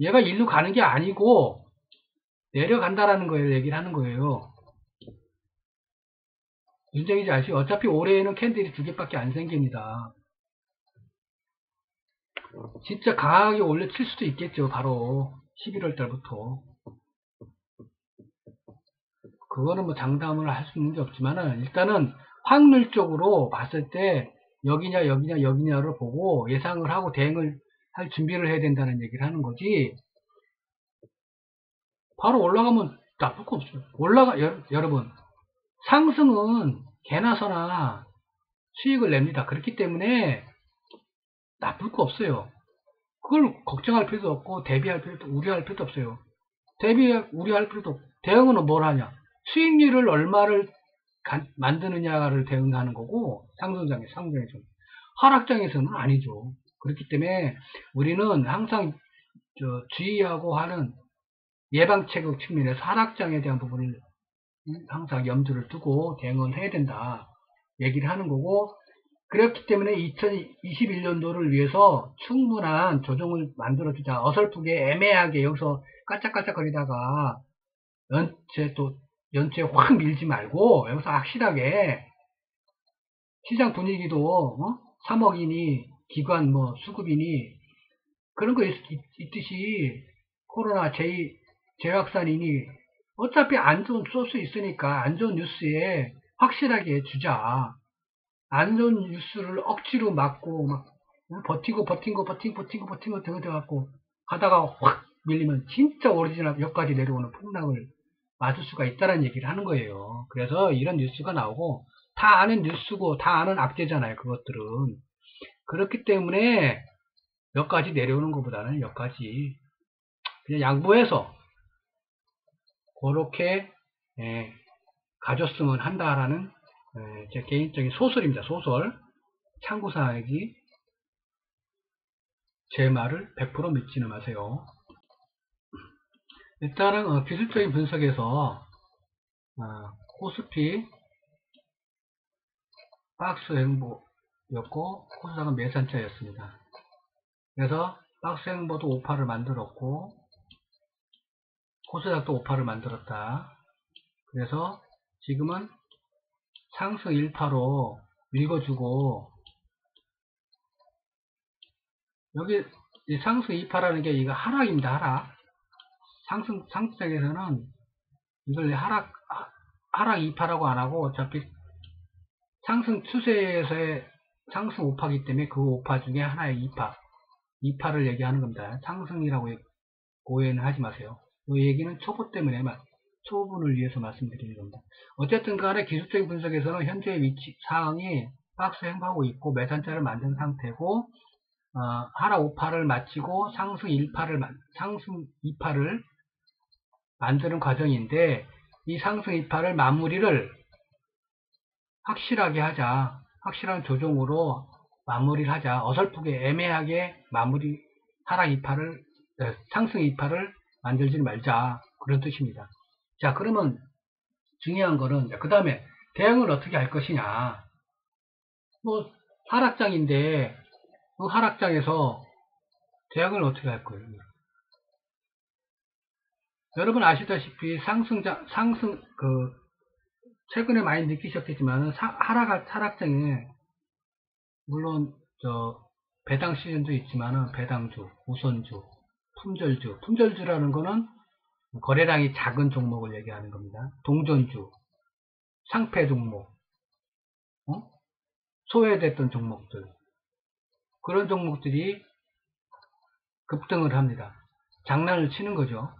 얘가 일로 가는 게 아니고 내려간다라는 거예요. 얘기를 하는 거예요. 무슨 얘기인지 아시죠? 어차피 올해에는 캔들이 2개밖에 안 생깁니다. 진짜 강하게 올려칠 수도 있겠죠. 바로 11월 달부터. 그거는 뭐 장담을 할 수 있는 게 없지만은 일단은 확률적으로 봤을 때 여기냐 여기냐 여기냐를 보고 예상을 하고 대응을 할 준비를 해야 된다는 얘기를 하는 거지. 바로 올라가면 나쁠 거 없어요. 여러분 상승은 개나 소나 수익을 냅니다. 그렇기 때문에 나쁠 거 없어요. 그걸 걱정할 필요도 없고 대비할 필요도 우려할 필요도 없어요. 우려할 필요도 없고 대응은 뭘 하냐? 수익률을 얼마를 만드느냐를 대응하는 거고 상승장에서 하락장에서는 아니죠. 그렇기 때문에 우리는 항상 주의하고 하는 예방체국 측면에서 하락장에 대한 부분을 항상 염두를 두고 대응을 해야 된다 얘기를 하는 거고, 그렇기 때문에 2021년도를 위해서 충분한 조정을 만들어주자. 어설프게 애매하게 여기서 까짝까짝거리다가 연체 확 밀지 말고 여기서 확실하게 시장 분위기도 3억이니 기관 수급이니 그런 거 있듯이 코로나 재확산이니 어차피 안 좋은 소스 있으니까 안 좋은 뉴스에 확실하게 주자. 안 좋은 뉴스를 억지로 막고 막 버티고 들어가고 가다가 확 밀리면 진짜 오리지널 여기까지 내려오는 폭락을 맞을 수가 있다는 얘기를 하는 거예요. 그래서 이런 뉴스가 나오고 다 아는 뉴스고 다 아는 악재잖아요. 그것들은. 그렇기 때문에 여기까지 내려오는 것보다는 여기까지 그냥 양보해서 그렇게 가졌으면 한다라는 제 개인적인 소설입니다. 소설. 참고사항이지 제 말을 100% 믿지는 마세요. 일단은 기술적인 분석에서 코스피 박스 행보였고 코스닥은 매산차였습니다. 그래서 박스 행보도 오파를 만들었고 코스닥도 오파를 만들었다. 그래서 지금은 상승 1파로 읽어주고, 여기 이 상승 2파라는 게 이거 하락입니다. 하락. 상승장에서는 이걸 하락 2파라고 안 하고 어차피 상승 추세에서의 상승 5파이기 때문에 그 5파 중에 하나의 2파를 얘기하는 겁니다. 상승이라고 오해는 하지 마세요. 이 얘기는 초보 때문에 초보분을 위해서 말씀드리는 겁니다. 어쨌든 간에 기술적인 분석에서는 현재의 위치 상황이 박스 행보하고 있고 매산자를 만든 상태고 하락 5파를 마치고 상승 2파를 만드는 과정인데, 이 상승 2파를 마무리를 확실하게 하자. 확실한 조정으로 마무리를 하자. 어설프게 애매하게 하락 2파를 상승 2파를 만들지 말자. 그런 뜻입니다. 자, 그러면 중요한 거는 그 다음에 대응을 어떻게 할 것이냐. 하락장인데 그 하락장에서 대응을 어떻게 할 거예요? 여러분 아시다시피 최근에 많이 느끼셨겠지만 하락장에 물론 배당 시즌도 있지만은 배당주, 우선주, 품절주라는 거는 거래량이 작은 종목을 얘기하는 겁니다. 동전주, 상패 종목, 소외됐던 종목들, 그런 종목들이 급등을 합니다. 장난을 치는 거죠.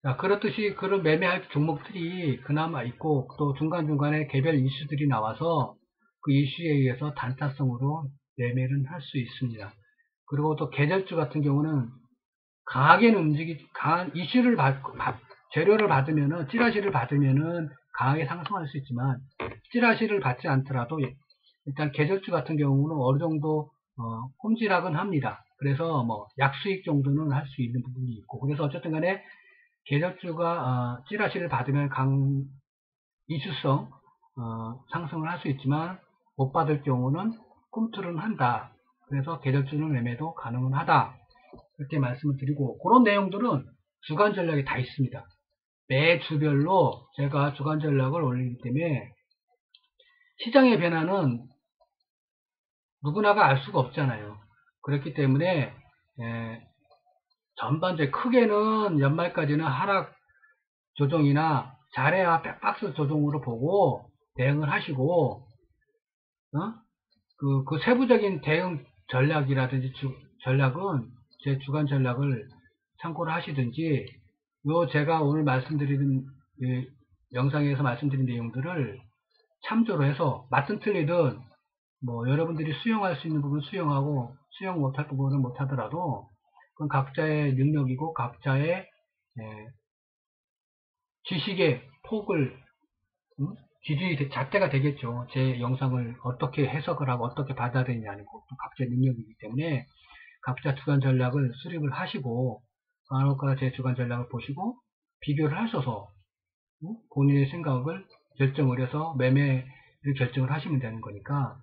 자, 그렇듯이 그런 매매할 종목들이 그나마 있고 또 중간중간에 개별 이슈들이 나와서 그 이슈에 의해서 단타성으로 매매를 할 수 있습니다. 그리고 또 계절주 같은 경우는 강한 이슈를 재료를 받으면은, 찌라시를 받으면은 강하게 상승할 수 있지만, 찌라시를 받지 않더라도 일단 계절주 같은 경우는 어느 정도 홈지락은 합니다. 그래서 약수익 정도는 할 수 있는 부분이 있고, 그래서 어쨌든 간에 계절주가 찌라시를 받으면 이슈성 상승을 할 수 있지만 못 받을 경우는 꿈틀은 한다. 그래서 계절주는 매매도 가능은 하다. 이렇게 말씀을 드리고, 그런 내용들은 주간 전략에 다 있습니다. 매 주별로 제가 주간 전략을 올리기 때문에 시장의 변화는 누구나가 알 수가 없잖아요. 그렇기 때문에 전반적으로 크게는 연말까지는 하락 조정이나 잘해야 백박스 조정으로 보고 대응을 하시고, 그 세부적인 대응 전략이라든지 전략은 제 주간 전략을 참고를 하시든지, 제가 오늘 말씀드리는 영상에서 말씀드린 내용들을 참조로 해서 맞든 틀리든 뭐 여러분들이 수용할 수 있는 부분 수용하고 수용 못할 부분은 못하더라도 그건 각자의 능력이고 각자의 지식의 폭을 기준이 잣대가 되겠죠. 제 영상을 어떻게 해석을 하고 어떻게 받아들이냐는 것도 각자의 능력이기 때문에 각자 주간 전략을 수립을 하시고 간혹가 제 주간 전략을 보시고 비교를 하셔서 본인의 생각을 결정을 해서 매매를 결정을 하시면 되는 거니까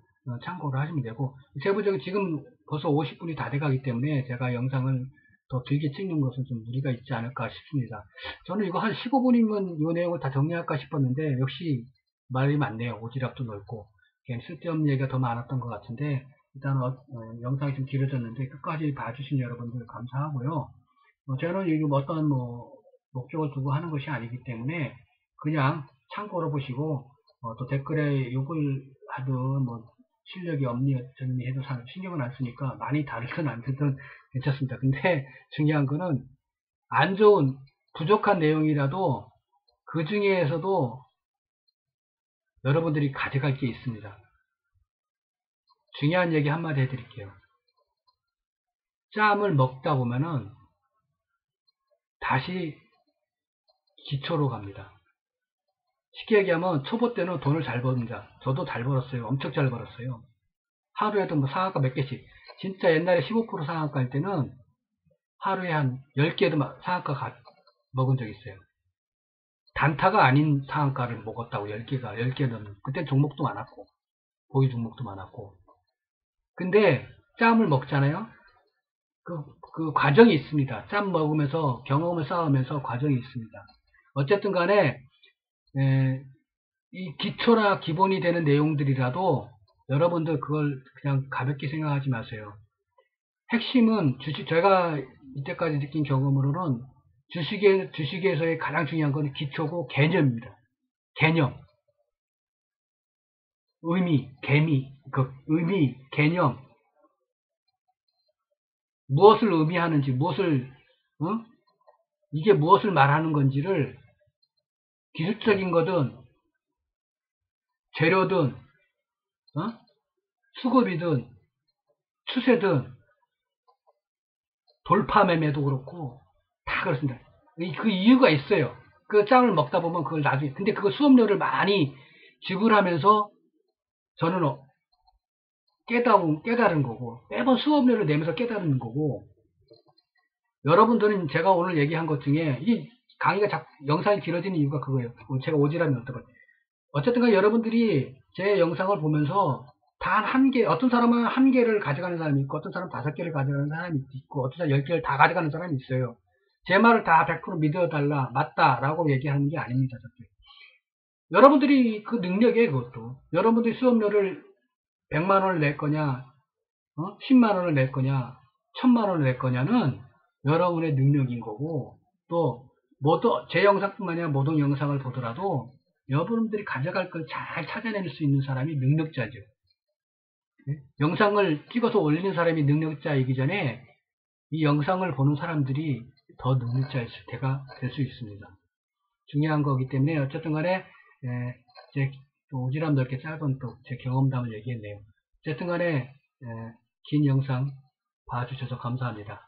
참고를 하시면 되고, 세부적으로 지금 벌써 50분이 다 돼가기 때문에 제가 영상을 더 길게 찍는 것은 좀 무리가 있지 않을까 싶습니다. 저는 이거 한 15분이면 이 내용을 다 정리할까 싶었는데 역시 말이 많네요. 오지랖도 넓고 쓸데없는 얘기가 더 많았던 것 같은데, 일단 영상이 좀 길어졌는데 끝까지 봐주신 여러분들 감사하고요. 저는 이게 어떤 목적을 두고 하는 것이 아니기 때문에 그냥 참고로 보시고, 또 댓글에 욕을 하든 실력이 없니 어쩌니 해도 신경은 안 쓰니까 많이 다르든 안 듣든 괜찮습니다. 근데 중요한 거는 안 좋은 부족한 내용이라도 그 중에서도 여러분들이 가져갈 게 있습니다. 중요한 얘기 한마디 해드릴게요. 짬을 먹다 보면은 다시 기초로 갑니다. 쉽게 얘기하면 초보 때는 돈을 잘 버는다. 저도 잘 벌었어요. 엄청 잘 벌었어요. 하루에도 상한가 몇 개씩. 진짜 옛날에 15% 상한가 할 때는 하루에 한 10개도 상한가 먹은 적 있어요. 단타가 아닌 상한가를 먹었다고 10개는. 그땐 종목도 많았고 고기 종목도 많았고. 근데 짬을 먹잖아요. 그 과정이 있습니다. 짬 먹으면서 경험을 쌓으면서 과정이 있습니다. 어쨌든 간에 이 기초나 기본이 되는 내용들이라도 여러분들 그걸 그냥 가볍게 생각하지 마세요. 핵심은 제가 이때까지 느낀 경험으로는 주식에서의 가장 중요한 건 기초고 개념입니다. 개념, 의미, 개념, 무엇을 의미하는지, 이게 무엇을 말하는 건지를 기술적인 거든 재료든 수급이든 추세든 돌파 매매도 그렇고 다 그렇습니다. 그 이유가 있어요. 그 짬을 먹다 보면 그걸 나중에, 근데 그거 수업료를 많이 지불하면서 저는 깨달은 거고, 매번 수업료를 내면서 깨달은 거고, 여러분들은 제가 오늘 얘기한 것 중에 이 강의가 영상이 길어지는 이유가 그거예요. 제가 오지랖이 없다고. 어쨌든 간에 여러분들이 제 영상을 보면서 단 한 개, 어떤 사람은 한 개를 가져가는 사람이 있고, 어떤 사람은 5개를 가져가는 사람이 있고, 어떤 사람은 10개를 다 가져가는 사람이 있어요. 제 말을 다 100% 믿어달라, 맞다라고 얘기하는 게 아닙니다. 절대. 여러분들이 그 능력이에요, 그것도. 여러분들이 수업료를 100만 원을 낼 거냐, 10만 원을 낼 거냐, 1000만 원을 낼 거냐는 여러분의 능력인 거고, 또, 제 영상뿐만 아니라 모든 영상을 보더라도 여러분들이 가져갈 걸 잘 찾아낼 수 있는 사람이 능력자죠. 영상을 찍어서 올리는 사람이 능력자이기 전에 이 영상을 보는 사람들이 더 능력자일 때가 될 수 있습니다. 중요한 거기 때문에 어쨌든 간에 제 오지랖 넓게 짧은 또 제 경험담을 얘기했네요. 어쨌든 간에 긴 영상 봐주셔서 감사합니다.